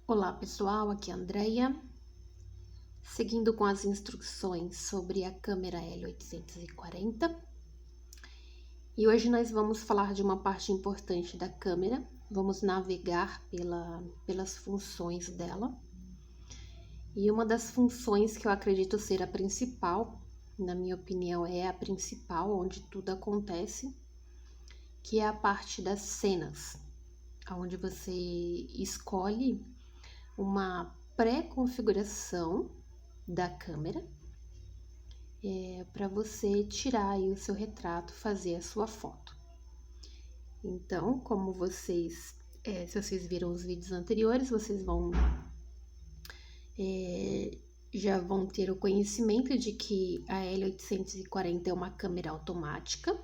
Olá pessoal, aqui é a Andrea, seguindo com as instruções sobre a câmera L840. E hoje nós vamos falar de uma parte importante da câmera, vamos navegar pelas funções dela. E uma das funções que eu acredito ser a principal, na minha opinião é a principal, onde tudo acontece, que é a parte das cenas, onde você escolhe uma pré-configuração da câmera para você tirar aí o seu retrato, fazer a sua foto. Então, como vocês, se vocês viram os vídeos anteriores, vocês já vão ter o conhecimento de que a L840 é uma câmera automática.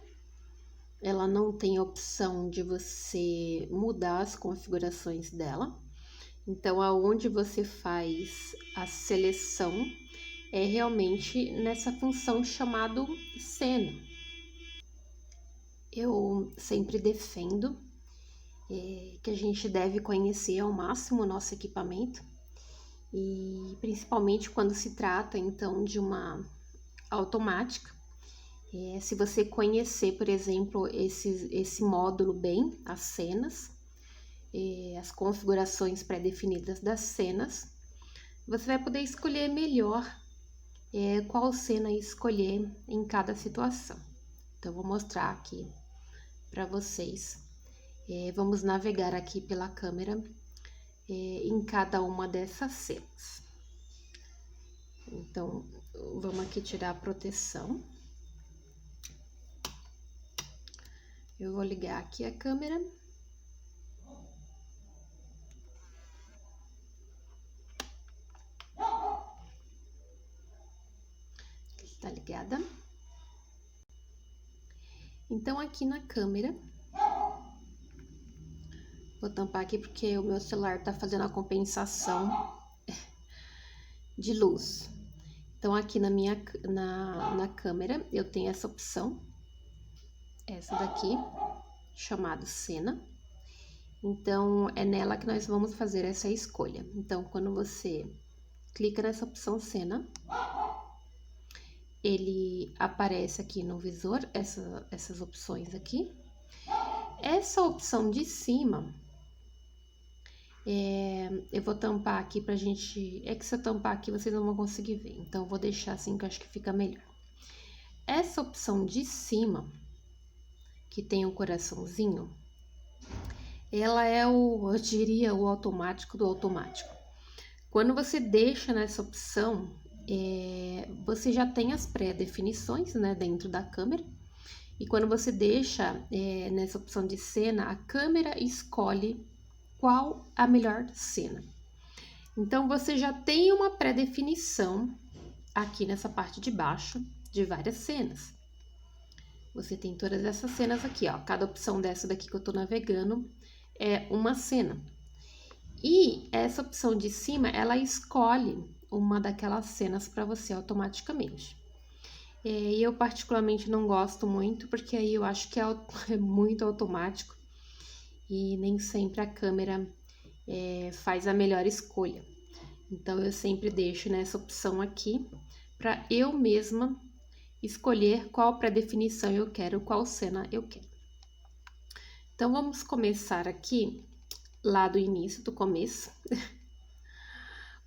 Ela não tem a opção de você mudar as configurações dela. Então, aonde você faz a seleção é realmente nessa função chamada cena. Eu sempre defendo que a gente deve conhecer ao máximo o nosso equipamento, e principalmente quando se trata então de uma automática. Se você conhecer, por exemplo, esse módulo bem, as cenas, as configurações pré-definidas das cenas, você vai poder escolher melhor qual cena escolher em cada situação. Então, eu vou mostrar aqui para vocês. Vamos navegar aqui pela câmera em cada uma dessas cenas. Então, vamos aqui tirar a proteção. Eu vou ligar aqui a câmera. Está ligada. Então, aqui na câmera, vou tampar aqui porque o meu celular está fazendo a compensação de luz. Então, aqui na câmera, eu tenho essa opção, essa daqui, chamada cena. Então, é nela que nós vamos fazer essa escolha. Então, quando você clica nessa opção cena, ele aparece aqui no visor, essas opções aqui. Essa opção de cima, eu vou tampar aqui pra gente... É que se eu tampar aqui, vocês não vão conseguir ver. Então, eu vou deixar assim, que eu acho que fica melhor. Essa opção de cima, que tem um coraçãozinho, ela é eu diria, o automático do automático. Quando você deixa nessa opção, você já tem as pré-definições, né, dentro da câmera. E quando você deixa nessa opção de cena, a câmera escolhe qual a melhor cena. Então, você já tem uma pré-definição aqui nessa parte de baixo de várias cenas. Você tem todas essas cenas aqui, ó. Cada opção dessa daqui que eu tô navegando é uma cena. E essa opção de cima, ela escolhe uma daquelas cenas para você automaticamente. E eu particularmente não gosto muito, porque aí eu acho que é muito automático e nem sempre a câmera faz a melhor escolha. Então, eu sempre deixo nessa opção aqui para eu mesma escolher qual pré-definição eu quero, qual cena eu quero. Então, vamos começar aqui lá do início, do começo.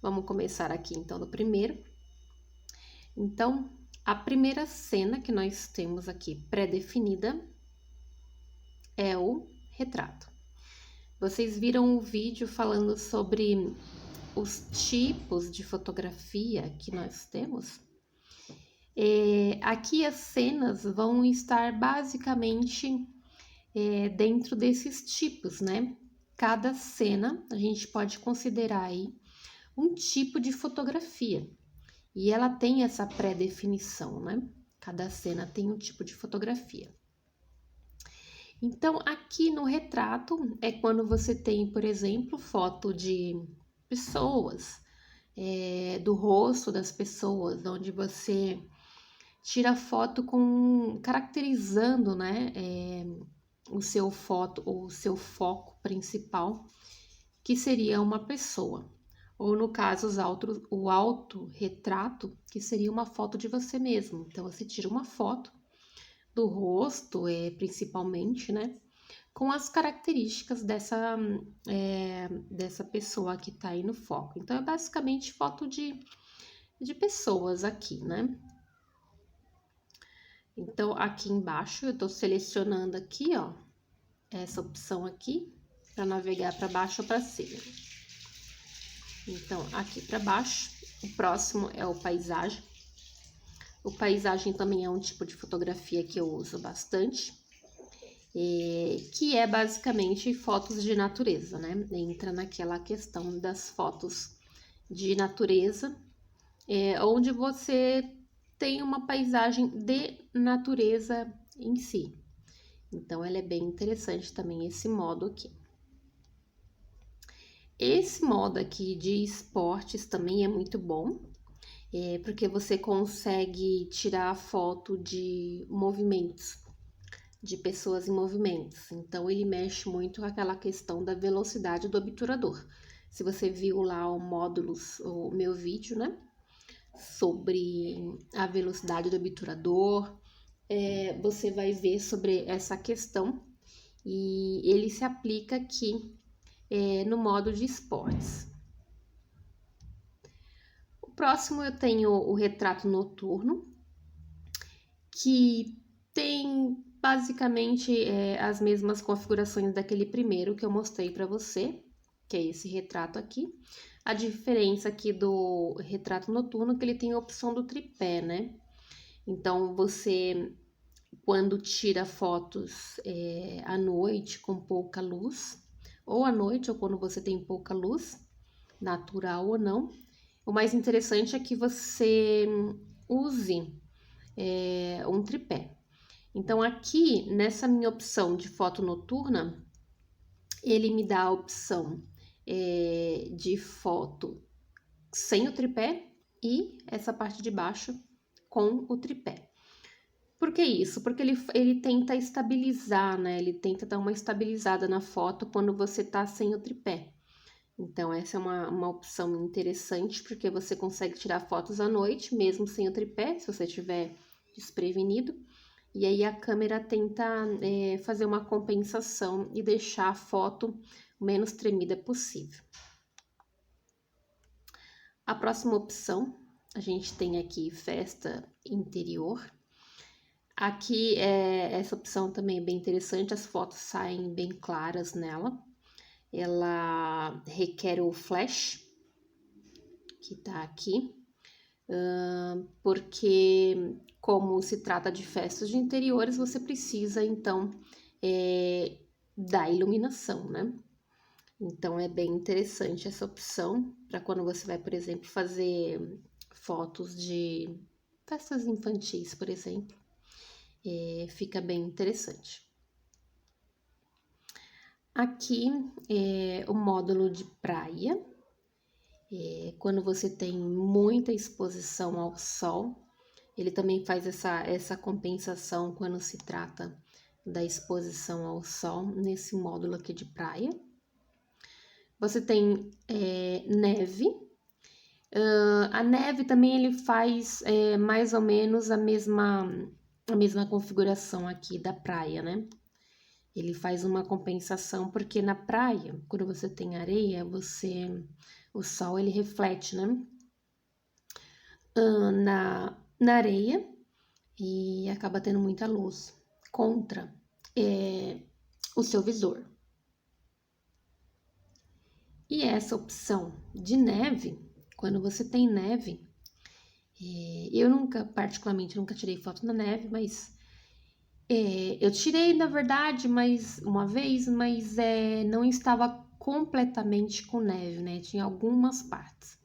Vamos começar aqui, então, do primeiro. Então, a primeira cena que nós temos aqui pré-definida é o retrato. Vocês viram o vídeo falando sobre os tipos de fotografia que nós temos? Aqui as cenas vão estar basicamente dentro desses tipos, né? Cada cena a gente pode considerar aí um tipo de fotografia. E ela tem essa pré-definição, né? Cada cena tem um tipo de fotografia. Então, aqui no retrato é quando você tem, por exemplo, foto de pessoas, do rosto das pessoas, onde você tira foto caracterizando, né, o seu foco principal, que seria uma pessoa. Ou no caso, o autorretrato, que seria uma foto de você mesmo. Então, você tira uma foto do rosto, principalmente, né? Com as características dessa pessoa que tá aí no foco. Então, é basicamente foto de pessoas aqui, né? Então, aqui embaixo, eu tô selecionando aqui, ó, essa opção aqui, para navegar para baixo ou para cima. Então, aqui para baixo, o próximo é o paisagem. O paisagem também é um tipo de fotografia que eu uso bastante, que é basicamente fotos de natureza, né? Entra naquela questão das fotos de natureza, onde você tem uma paisagem de natureza em si. Então, ela é bem interessante também esse modo aqui. Esse modo aqui de esportes também é muito bom, porque você consegue tirar foto de movimentos, de pessoas em movimentos. Então, ele mexe muito com aquela questão da velocidade do obturador. Se você viu lá o meu vídeo, né, sobre a velocidade do obturador, você vai ver sobre essa questão e ele se aplica aqui no modo de esportes. O próximo eu tenho o retrato noturno, que tem basicamente as mesmas configurações daquele primeiro que eu mostrei para você, que é esse retrato aqui. A diferença aqui do retrato noturno é que ele tem a opção do tripé, né? Então, você, quando tira fotos à noite com pouca luz, ou à noite, ou quando você tem pouca luz, natural ou não, o mais interessante é que você use um tripé. Então, aqui, nessa minha opção de foto noturna, ele me dá a opção de foto sem o tripé e essa parte de baixo com o tripé. Por que isso? Porque ele tenta estabilizar, né? Ele tenta dar uma estabilizada na foto quando você tá sem o tripé. Então, essa é uma opção interessante, porque você consegue tirar fotos à noite, mesmo sem o tripé, se você estiver desprevenido. E aí, a câmera tenta fazer uma compensação e deixar a foto o menos tremida possível. A próxima opção, a gente tem aqui festa interior. Aqui, essa opção também é bem interessante, as fotos saem bem claras nela. Ela requer o flash, que tá aqui, porque como se trata de festas de interiores, você precisa, então, da iluminação, né? Então, é bem interessante essa opção para quando você vai, por exemplo, fazer fotos de festas infantis, por exemplo, fica bem interessante. Aqui é o módulo de praia. Quando você tem muita exposição ao sol, ele também faz essa compensação quando se trata da exposição ao sol nesse módulo aqui de praia. Você tem neve. A neve também ele faz mais ou menos a mesma configuração aqui da praia, né? Ele faz uma compensação, porque na praia, quando você tem areia, o sol ele reflete, né? Na areia e acaba tendo muita luz contra o seu visor. E essa opção de neve, quando você tem neve, eu particularmente, nunca tirei foto na neve, mas eu tirei, na verdade, uma vez, mas não estava completamente com neve, né? Tinha algumas partes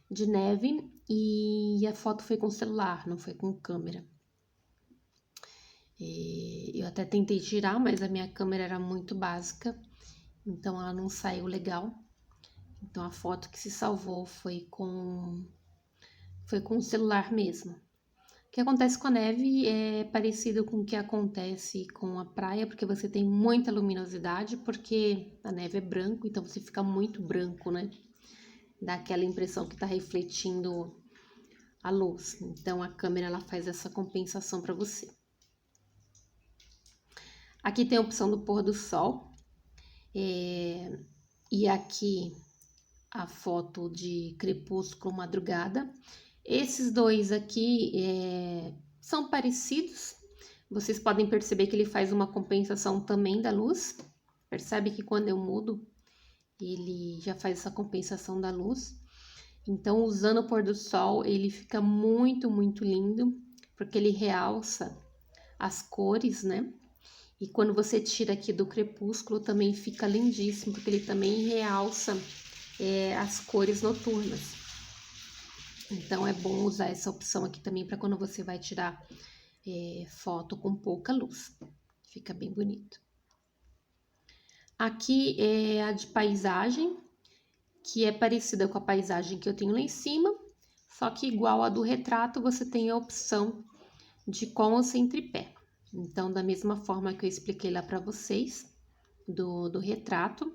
de neve e a foto foi com celular, não foi com câmera. Eu até tentei tirar, mas a minha câmera era muito básica, então ela não saiu legal. Então a foto que se salvou foi com o celular mesmo. O que acontece com a neve é parecido com o que acontece com a praia, porque você tem muita luminosidade, porque a neve é branco, então você fica muito branco, né? Dá aquela impressão que tá refletindo a luz. Então a câmera ela faz essa compensação para você. Aqui tem a opção do pôr do sol, e aqui a foto de crepúsculo madrugada. Esses dois aqui são parecidos. Vocês podem perceber que ele faz uma compensação também da luz. Percebe que quando eu mudo, ele já faz essa compensação da luz. Então, usando o pôr do sol, ele fica muito, muito lindo, porque ele realça as cores, né? E quando você tira aqui do crepúsculo, também fica lindíssimo, porque ele também realça as cores noturnas. Então, é bom usar essa opção aqui também para quando você vai tirar foto com pouca luz. Fica bem bonito. Aqui é a de paisagem, que é parecida com a paisagem que eu tenho lá em cima, só que igual a do retrato, você tem a opção de com ou sem tripé. Então, da mesma forma que eu expliquei lá para vocês, do retrato,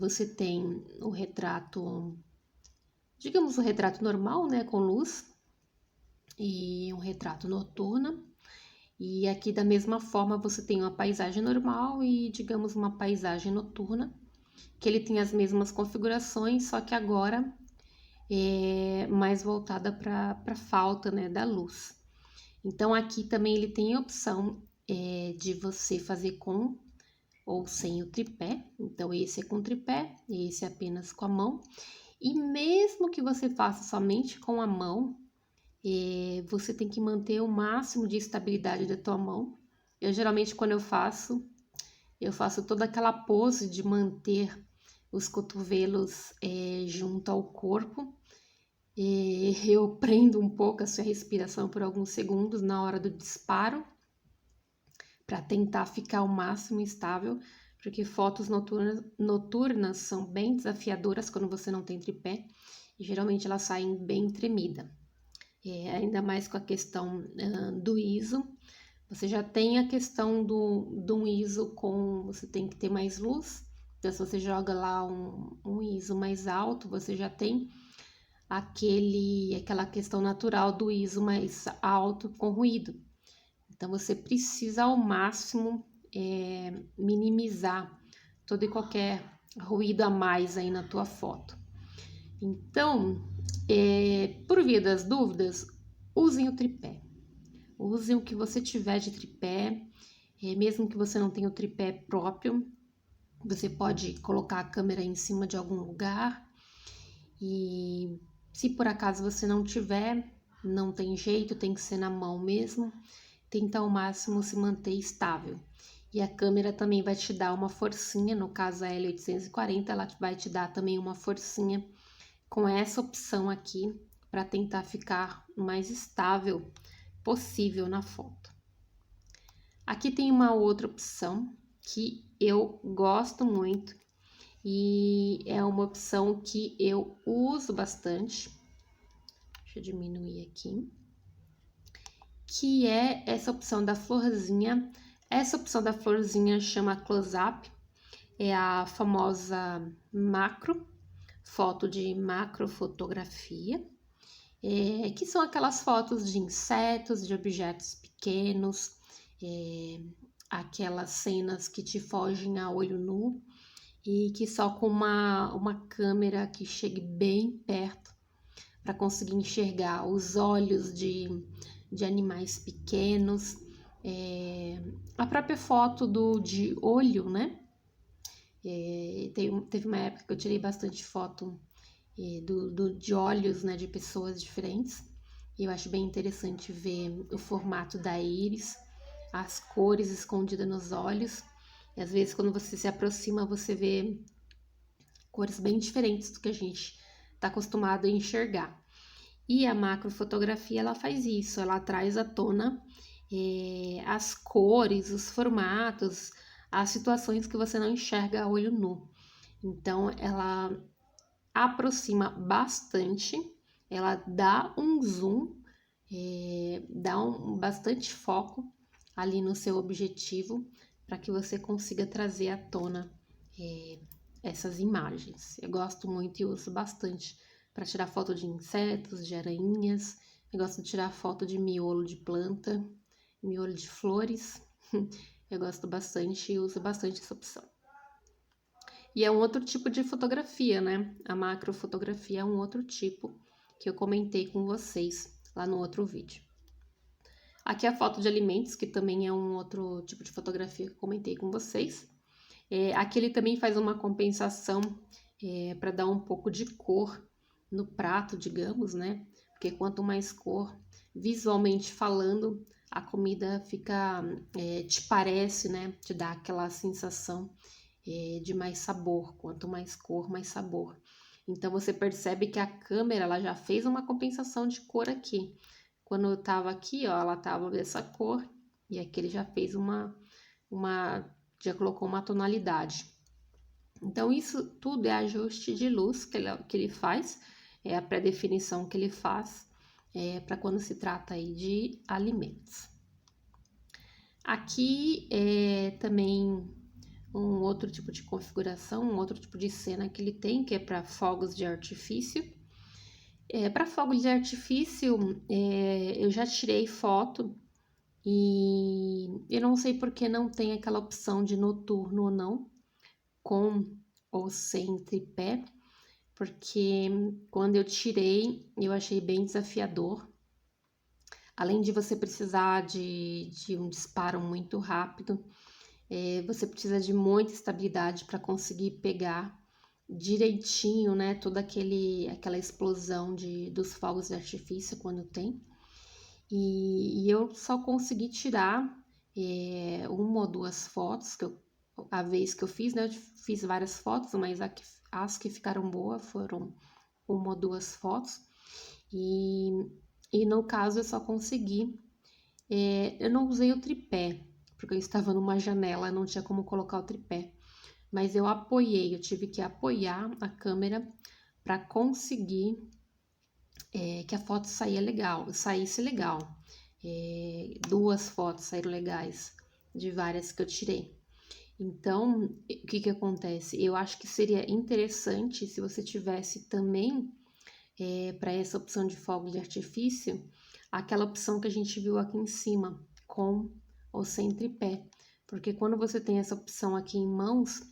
você tem o retrato, digamos, o retrato normal, né, com luz, e um retrato noturno. E aqui, da mesma forma, você tem uma paisagem normal e, digamos, uma paisagem noturna, que ele tem as mesmas configurações, só que agora é mais voltada para a falta, né, da luz. Então, aqui também ele tem a opção de você fazer com ou sem o tripé. Então, esse é com tripé, esse é apenas com a mão. E mesmo que você faça somente com a mão, você tem que manter o máximo de estabilidade da tua mão. Eu geralmente, quando eu faço toda aquela pose de manter os cotovelos junto ao corpo. Eu prendo um pouco a sua respiração por alguns segundos na hora do disparo, para tentar ficar o máximo estável, porque fotos noturnas são bem desafiadoras quando você não tem tripé, e geralmente elas saem bem tremida. Ainda mais com a questão do ISO. Você já tem a questão do ISO você tem que ter mais luz. Então, se você joga lá um ISO mais alto, você já tem aquela questão natural do ISO mais alto com ruído. Então, você precisa ao máximo minimizar todo e qualquer ruído a mais aí na tua foto. Então, por via das dúvidas, usem o tripé. Usem o que você tiver de tripé, mesmo que você não tenha o tripé próprio, você pode colocar a câmera em cima de algum lugar e se por acaso você não tiver, não tem jeito, tem que ser na mão mesmo, tenta ao máximo se manter estável. E a câmera também vai te dar uma forcinha, no caso a L840, ela vai te dar também uma forcinha com essa opção aqui, para tentar ficar o mais estável possível na foto. Aqui tem uma outra opção que eu gosto muito e é uma opção que eu uso bastante. Deixa eu diminuir aqui. Que é essa opção da florzinha. Essa opção da florzinha chama close-up, é a famosa macro, foto de macrofotografia. Que são aquelas fotos de insetos, de objetos pequenos, aquelas cenas que te fogem a olho nu e que só com uma câmera que chegue bem perto para conseguir enxergar os olhos de animais pequenos, a própria foto de olho, né? Teve uma época que eu tirei bastante foto de olhos, né, de pessoas diferentes. E eu acho bem interessante ver o formato da íris, as cores escondidas nos olhos. E às vezes quando você se aproxima, você vê cores bem diferentes do que a gente está acostumado a enxergar. E a macrofotografia, ela faz isso, ela traz à tona as cores, os formatos, as situações que você não enxerga a olho nu. Então, ela aproxima bastante, ela dá um zoom dá bastante foco ali no seu objetivo para que você consiga trazer à tona essas imagens. Eu gosto muito e uso bastante para tirar foto de insetos, de aranhas. Eu gosto de tirar foto de miolo de planta, miolo de flores. Eu gosto bastante e uso bastante essa opção. E é um outro tipo de fotografia, né? A macrofotografia é um outro tipo que eu comentei com vocês lá no outro vídeo. Aqui é a foto de alimentos, que também é um outro tipo de fotografia que eu comentei com vocês. Aqui ele também faz uma compensação para dar um pouco de cor no prato, digamos, né? Porque quanto mais cor, visualmente falando, a comida fica, te parece, né? Te dá aquela sensação de mais sabor. Quanto mais cor, mais sabor. Então você percebe que a câmera ela já fez uma compensação de cor aqui. Quando eu tava aqui, ó, ela tava dessa cor e aqui ele já fez já colocou uma tonalidade. Então isso tudo é ajuste de luz que ele faz, é a pré-definição que ele faz para quando se trata aí de alimentos. Aqui é também um outro tipo de configuração, um outro tipo de cena que ele tem, que é para fogos de artifício. Para fogos de artifício, eu já tirei foto e eu não sei por que não tem aquela opção de noturno ou não, com ou sem tripé, porque quando eu tirei, eu achei bem desafiador. Além de você precisar de um disparo muito rápido, você precisa de muita estabilidade para conseguir pegar direitinho, né, toda aquela explosão dos fogos de artifício quando tem. E eu só consegui tirar uma ou duas fotos, a vez que eu fiz, né, eu fiz várias fotos, mas as que ficaram boas foram uma ou duas fotos. E no caso eu só consegui, eu não usei o tripé, porque eu estava numa janela, não tinha como colocar o tripé. Mas eu tive que apoiar a câmera para conseguir que a foto saísse legal. Duas fotos saíram legais de várias que eu tirei. Então, o que acontece? Eu acho que seria interessante se você tivesse também para essa opção de fogo de artifício, aquela opção que a gente viu aqui em cima, com ou sem tripé. Porque quando você tem essa opção aqui em mãos,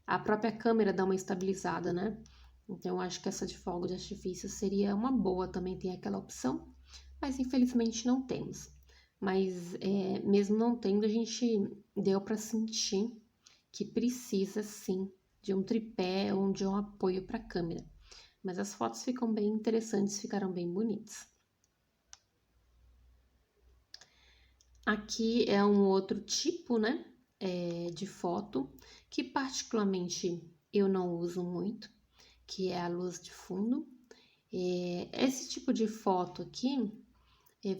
a própria câmera dá uma estabilizada, né? Então, eu acho que essa de fogo de artifício seria uma boa, também tem aquela opção, mas infelizmente não temos. Mas mesmo não tendo, a gente deu para sentir que precisa sim de um tripé ou de um apoio para a câmera. Mas as fotos ficam bem interessantes, ficaram bem bonitas. Aqui é um outro tipo, né, de foto, que particularmente eu não uso muito, que é a luz de fundo. Esse tipo de foto aqui,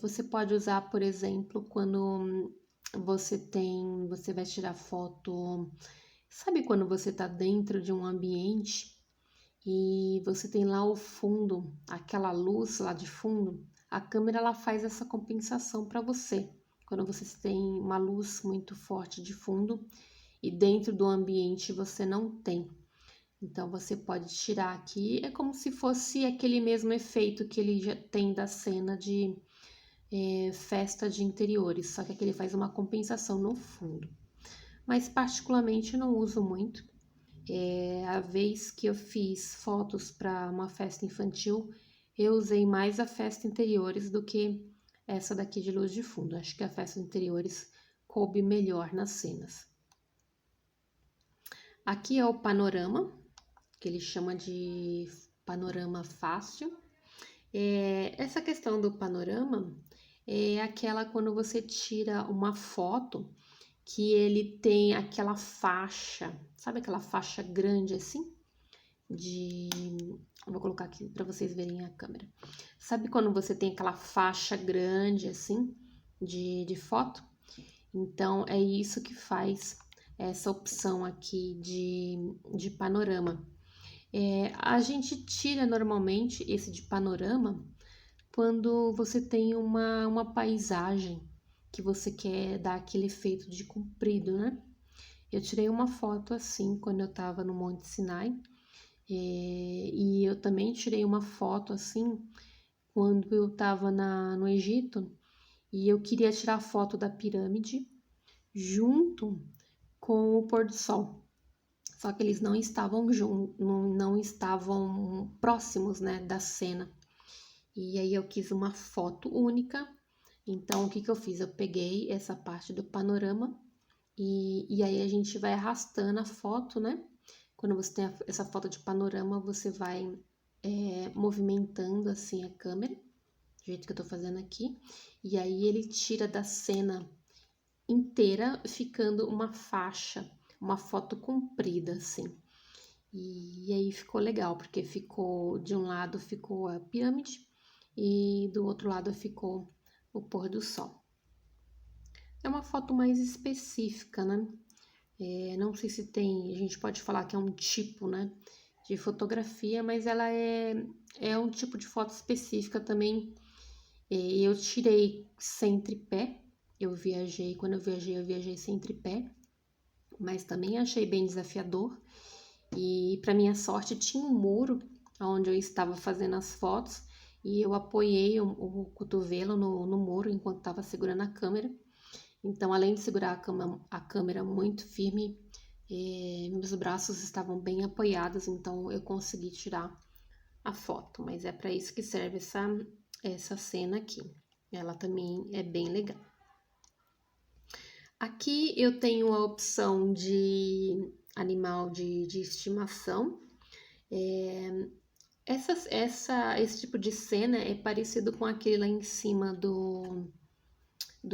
você pode usar, por exemplo, quando você vai tirar foto, sabe quando você está dentro de um ambiente e você tem lá o fundo, aquela luz lá de fundo, a câmera ela faz essa compensação para você. Quando você tem uma luz muito forte de fundo e dentro do ambiente você não tem. Então você pode tirar aqui, é como se fosse aquele mesmo efeito que ele já tem da cena de festa de interiores, só que aqui ele faz uma compensação no fundo. Mas particularmente eu não uso muito. A vez que eu fiz fotos para uma festa infantil, eu usei mais a festa interiores do que essa daqui de luz de fundo. Acho que a festa interiores coube melhor nas cenas. Aqui é o panorama, que ele chama de panorama fácil. Essa questão do panorama é aquela quando você tira uma foto que ele tem aquela faixa, sabe aquela faixa grande assim? Vou colocar aqui para vocês verem a câmera. Sabe quando você tem aquela faixa grande assim de foto? Então é isso que faz essa opção aqui de panorama. A gente tira normalmente esse de panorama quando você tem uma paisagem que você quer dar aquele efeito de comprido, né? Eu tirei uma foto assim quando eu tava no Monte Sinai, e eu também tirei uma foto assim quando eu tava no Egito, e eu queria tirar foto da pirâmide junto com o pôr do sol. Só que eles não estavam não estavam próximos, né, da cena. E aí eu quis uma foto única. Então o que eu fiz? Eu peguei essa parte do panorama e aí a gente vai arrastando a foto, né? Quando você tem essa foto de panorama, você vai movimentando assim a câmera, do jeito que eu tô fazendo aqui. E aí ele tira da cena inteira, ficando uma faixa, uma foto comprida, assim. E aí ficou legal, porque ficou, de um lado ficou a pirâmide e do outro lado ficou o pôr do sol. É uma foto mais específica, né? Não sei se tem, a gente pode falar que é um tipo, né, de fotografia, mas ela é um tipo de foto específica também. Eu tirei sem tripé, quando eu viajei sem tripé, mas também achei bem desafiador. E para minha sorte tinha um muro onde eu estava fazendo as fotos e eu apoiei o cotovelo no muro enquanto estava segurando a câmera. Então, além de segurar a câmera muito firme, meus braços estavam bem apoiados, então eu consegui tirar a foto. Mas é para isso que serve essa cena aqui. Ela também é bem legal. Aqui eu tenho a opção de animal de estimação. Esse tipo de cena é parecido com aquele lá em cima do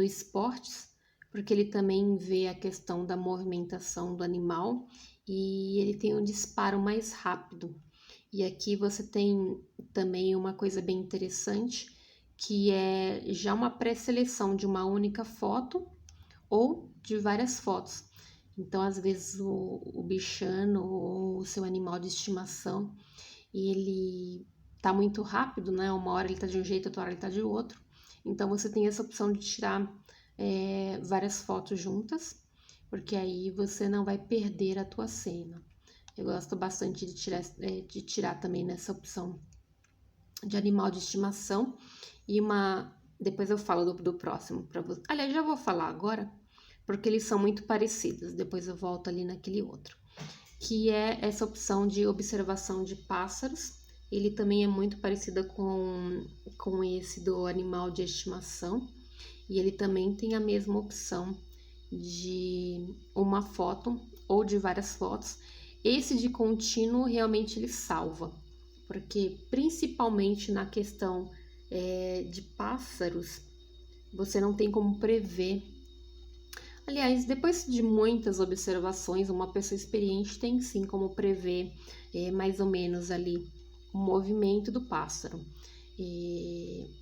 esportes, porque ele também vê a questão da movimentação do animal e ele tem um disparo mais rápido. E aqui você tem também uma coisa bem interessante, que é já uma pré-seleção de uma única foto ou de várias fotos. Então, às vezes, o bichano ou o seu animal de estimação, ele tá muito rápido, né? Uma hora ele tá de um jeito, outra hora ele tá de outro. Então, você tem essa opção de tirar várias fotos juntas, porque aí você não vai perder a tua cena. Eu gosto bastante de tirar também nessa opção de animal de estimação. Depois eu falo do próximo para você. Aliás, já vou falar agora, porque eles são muito parecidos. Depois eu volto ali naquele outro, que é essa opção de observação de pássaros. Ele também é muito parecido com esse do animal de estimação. E ele também tem a mesma opção de uma foto ou de várias fotos. Esse de contínuo realmente ele salva, porque principalmente na questão de pássaros, você não tem como prever. Aliás, depois de muitas observações, uma pessoa experiente tem sim como prever mais ou menos ali o movimento do pássaro,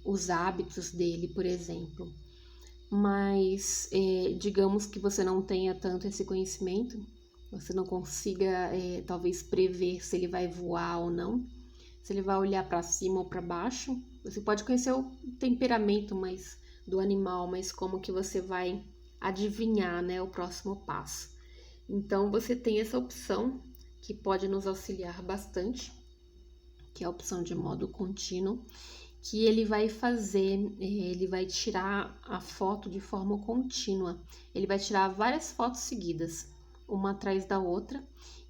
os hábitos dele, por exemplo. Mas digamos que você não tenha tanto esse conhecimento, você não consiga talvez prever se ele vai voar ou não, se ele vai olhar para cima ou para baixo. Você pode conhecer o temperamento do animal, mas como que você vai adivinhar, né, o próximo passo. Então você tem essa opção que pode nos auxiliar bastante, que é a opção de modo contínuo, que ele vai tirar a foto de forma contínua. Ele vai tirar várias fotos seguidas, uma atrás da outra,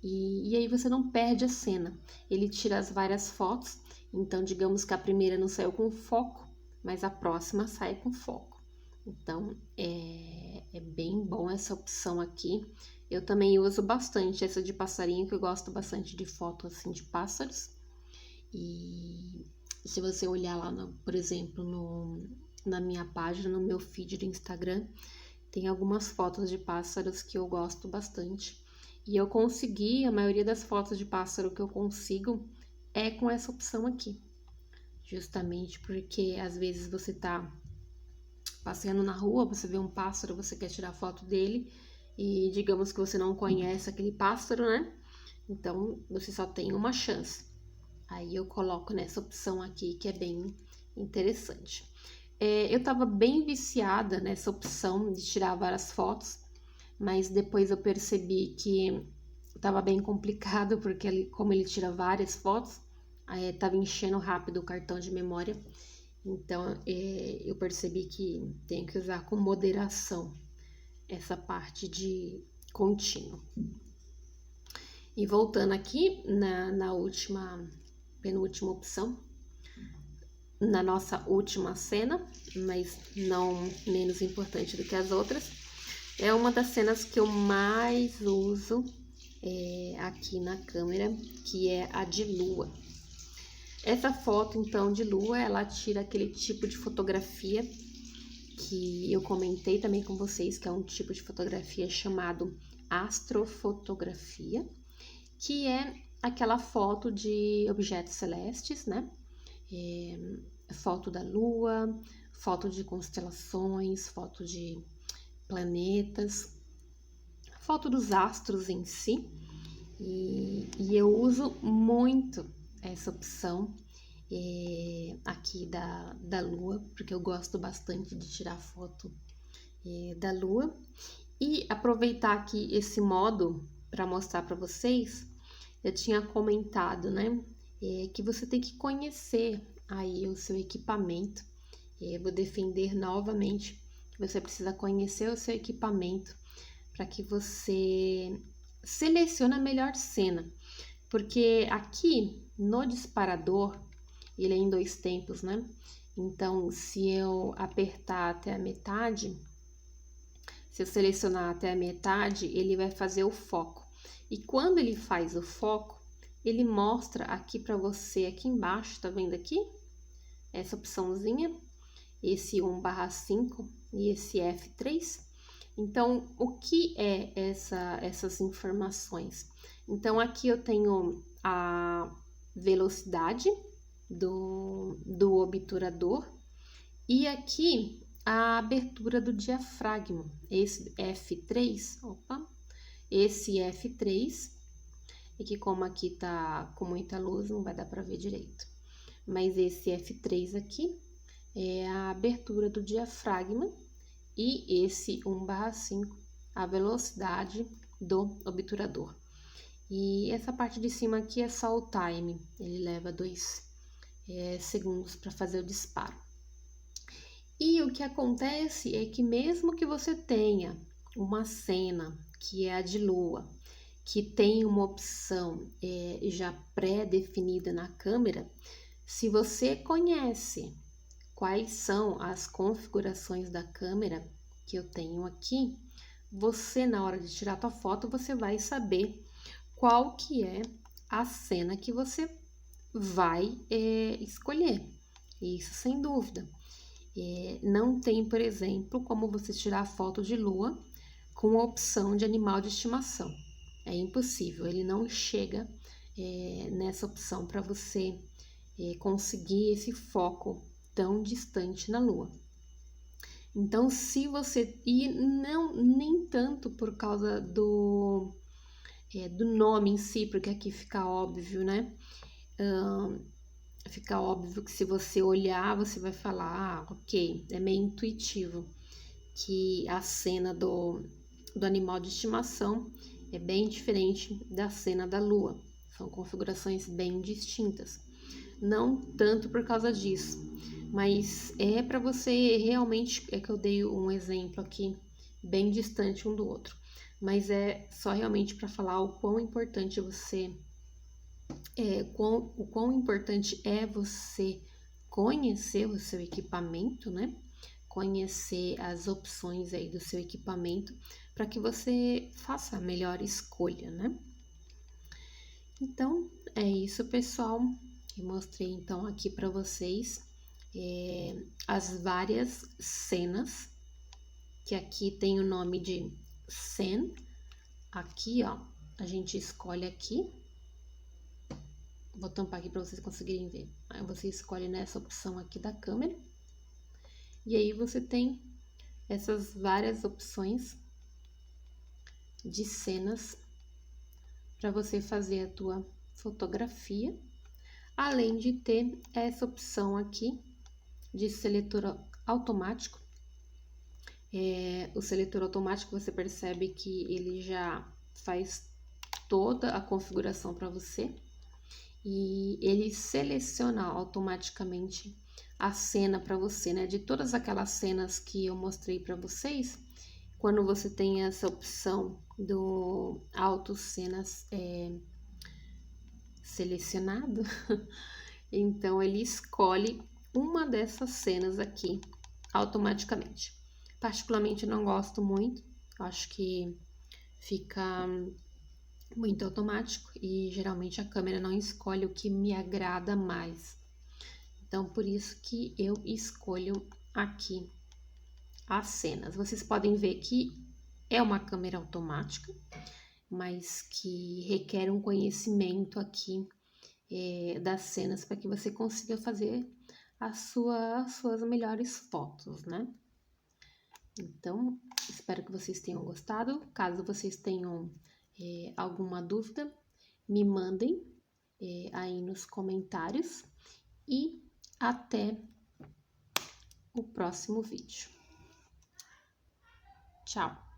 e aí você não perde a cena. Ele tira as várias fotos, então digamos que a primeira não saiu com foco, mas a próxima sai com foco. Então é bem bom essa opção aqui. Eu também uso bastante essa de passarinho, que eu gosto bastante de foto assim de pássaros. E se você olhar lá, por exemplo, na minha página, no meu feed do Instagram, tem algumas fotos de pássaros que eu gosto bastante. E eu consegui, a maioria das fotos de pássaro que eu consigo é com essa opção aqui. Justamente porque às vezes você tá passeando na rua, você vê um pássaro, você quer tirar foto dele e digamos que você não conhece aquele pássaro, né? Então você só tem uma chance. Aí eu coloco nessa opção aqui que é bem interessante. Eu tava bem viciada nessa opção de tirar várias fotos, mas depois eu percebi que tava bem complicado, porque como ele tira várias fotos, tava enchendo rápido o cartão de memória. Então, eu percebi que tenho que usar com moderação essa parte de contínuo. E voltando aqui na penúltima opção, na nossa última cena, mas não menos importante do que as outras, é uma das cenas que eu mais uso aqui na câmera, que é a de lua. Essa foto, então, de lua, ela tira aquele tipo de fotografia que eu comentei também com vocês, que é um tipo de fotografia chamado astrofotografia, que é aquela foto de objetos celestes, né? Foto da lua, foto de constelações, foto de planetas, foto dos astros em si. E eu uso muito essa opção aqui da lua, porque eu gosto bastante de tirar foto da lua. E aproveitar aqui esse modo para mostrar para vocês, eu tinha comentado, né, que você tem que conhecer aí o seu equipamento. Eu vou defender novamente que você precisa conhecer o seu equipamento para que você selecione a melhor cena. Porque aqui no disparador, ele é em 2 tempos, né? Então, se eu apertar até a metade, se eu selecionar até a metade, ele vai fazer o foco. E quando ele faz o foco, ele mostra aqui para você, aqui embaixo, tá vendo aqui? Essa opçãozinha, esse 1/5 e esse F3. Então, o que é essas informações? Então, aqui eu tenho a velocidade do obturador e aqui a abertura do diafragma, esse F3, e que como aqui tá com muita luz, não vai dar para ver direito. Mas esse F3 aqui é a abertura do diafragma e esse 1/5, a velocidade do obturador. E essa parte de cima aqui é só o time, ele leva 2 segundos para fazer o disparo. E o que acontece é que mesmo que você tenha uma cena, que é a de lua, que tem uma opção já pré-definida na câmera, se você conhece quais são as configurações da câmera que eu tenho aqui, você na hora de tirar a tua foto, você vai saber qual que é a cena que você vai escolher. Isso sem dúvida. Não tem, por exemplo, como você tirar foto de lua com a opção de animal de estimação. É impossível, ele não chega nessa opção para você conseguir esse foco tão distante na lua. Então, se você... E não nem tanto por causa do nome em si, porque aqui fica óbvio, né? Fica óbvio que se você olhar, você vai falar, ok, é meio intuitivo que a cena do animal de estimação é bem diferente da cena da lua. São configurações bem distintas. Não tanto por causa disso, mas é para você realmente, é que eu dei um exemplo aqui, bem distante um do outro. Mas é só realmente para falar o quão importante o quão importante é você conhecer o seu equipamento, né? Conhecer as opções aí do seu equipamento para que você faça a melhor escolha, né? Então, é isso, pessoal. Eu mostrei então aqui para vocês as várias cenas, que aqui tem o nome de scene. Aqui, ó, a gente escolhe aqui. Vou tampar aqui para vocês conseguirem ver. Aí você escolhe nessa opção aqui da câmera. E aí você tem essas várias opções de cenas para você fazer a tua fotografia. Além de ter essa opção aqui de seletor automático. O seletor automático, você percebe que ele já faz toda a configuração para você e ele seleciona automaticamente a cena para você, né? De todas aquelas cenas que eu mostrei para vocês, quando você tem essa opção do auto cenas selecionado, então ele escolhe uma dessas cenas aqui automaticamente. Particularmente não gosto muito, acho que fica muito automático e geralmente a câmera não escolhe o que me agrada mais. Então, por isso que eu escolho aqui as cenas. Vocês podem ver que é uma câmera automática, mas que requer um conhecimento aqui das cenas para que você consiga fazer as suas melhores fotos, né? Então, espero que vocês tenham gostado. Caso vocês tenham alguma dúvida, me mandem aí nos comentários e até o próximo vídeo. Tchau!